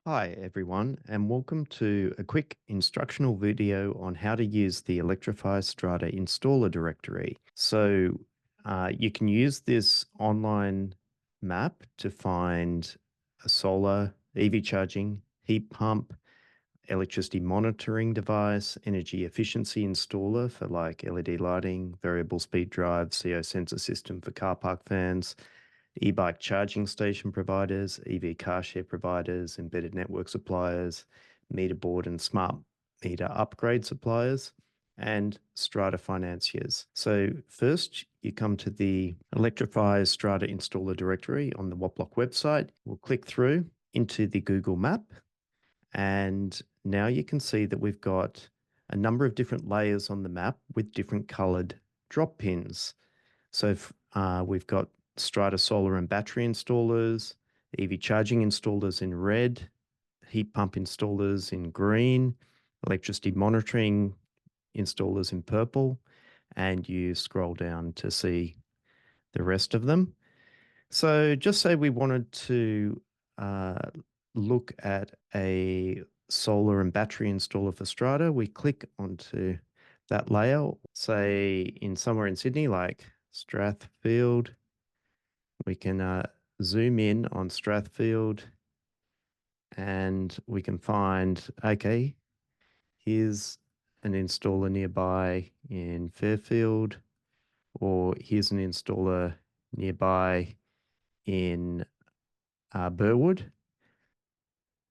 Hi everyone, and welcome to a quick instructional video on how to use the Electrify Strata installer directory. You can use this online map to find a solar, EV charging, heat pump, electricity monitoring device, energy efficiency installer for like LED lighting, variable speed drive, CO sensor system for car park fans, e-bike charging station providers, EV car share providers, embedded network suppliers, meterboard and smart meter upgrade suppliers, and Strata financiers. So first, you come to the Electrify Strata installer directory on the Woplock website. We'll click through into the Google map, and now you can see that we've got a number of different layers on the map with different colored drop pins. We've got Strata solar and battery installers, EV charging installers in red, heat pump installers in green, electricity monitoring installers in purple, and you scroll down to see the rest of them. So just say we wanted to look at a solar and battery installer for Strata. We click onto that layer, say in somewhere in Sydney, like Strathfield. We can zoom in on Strathfield and we can find, okay, here's an installer nearby in Fairfield, or here's an installer nearby in Burwood,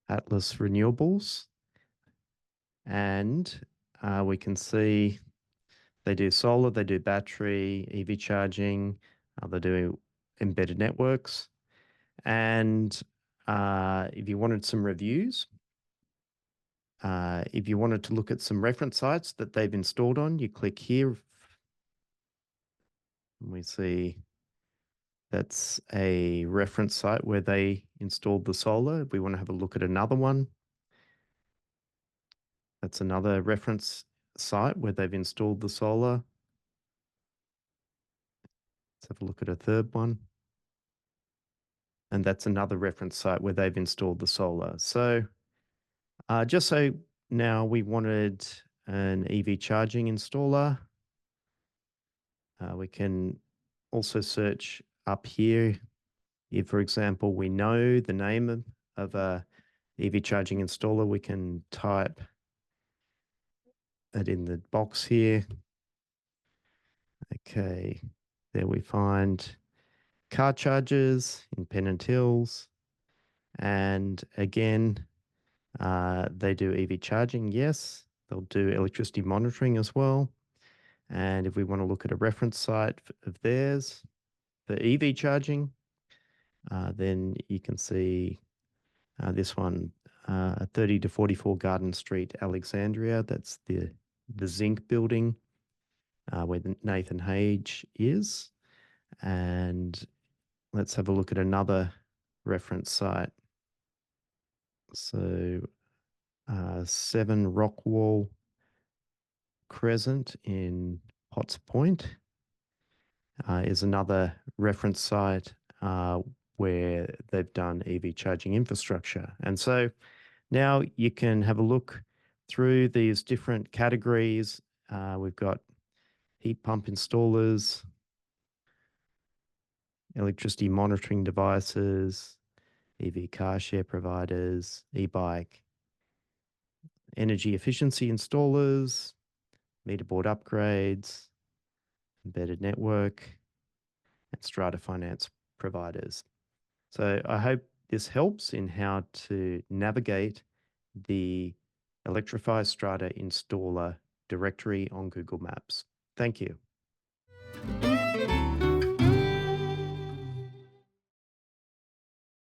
Atlas Renewables. And we can see they do solar, they do battery, EV charging, they do embedded networks. And if you wanted some reviews, if you wanted to look at some reference sites that they've installed on, you click here. And we see that's a reference site where they installed the solar. If we want to have a look at another one, that's another reference site where they've installed the solar. Let's have a look at a third one. And that's another reference site where they've installed the solar. So just so now we wanted an EV charging installer. We can also search up here. If, for example, we know the name of a EV charging installer, we can type it in the box here. Okay, there we find car chargers in Pennant Hills. And again, they do EV charging, yes. They'll do electricity monitoring as well. And if we want to look at a reference site of theirs for EV charging, then you can see this one, 30 to 44 Garden Street, Alexandria. That's the zinc building where Nathan Hage is. And let's have a look at another reference site. So 7 Rockwall Crescent in Potts Point is another reference site where they've done EV charging infrastructure. And so now you can have a look through these different categories. We've got heat pump installers, electricity monitoring devices, EV car share providers, e-bike, energy efficiency installers, meterboard upgrades, embedded network, and Strata finance providers. So I hope this helps in how to navigate the Electrify Strata installer directory on Google Maps. Thank you.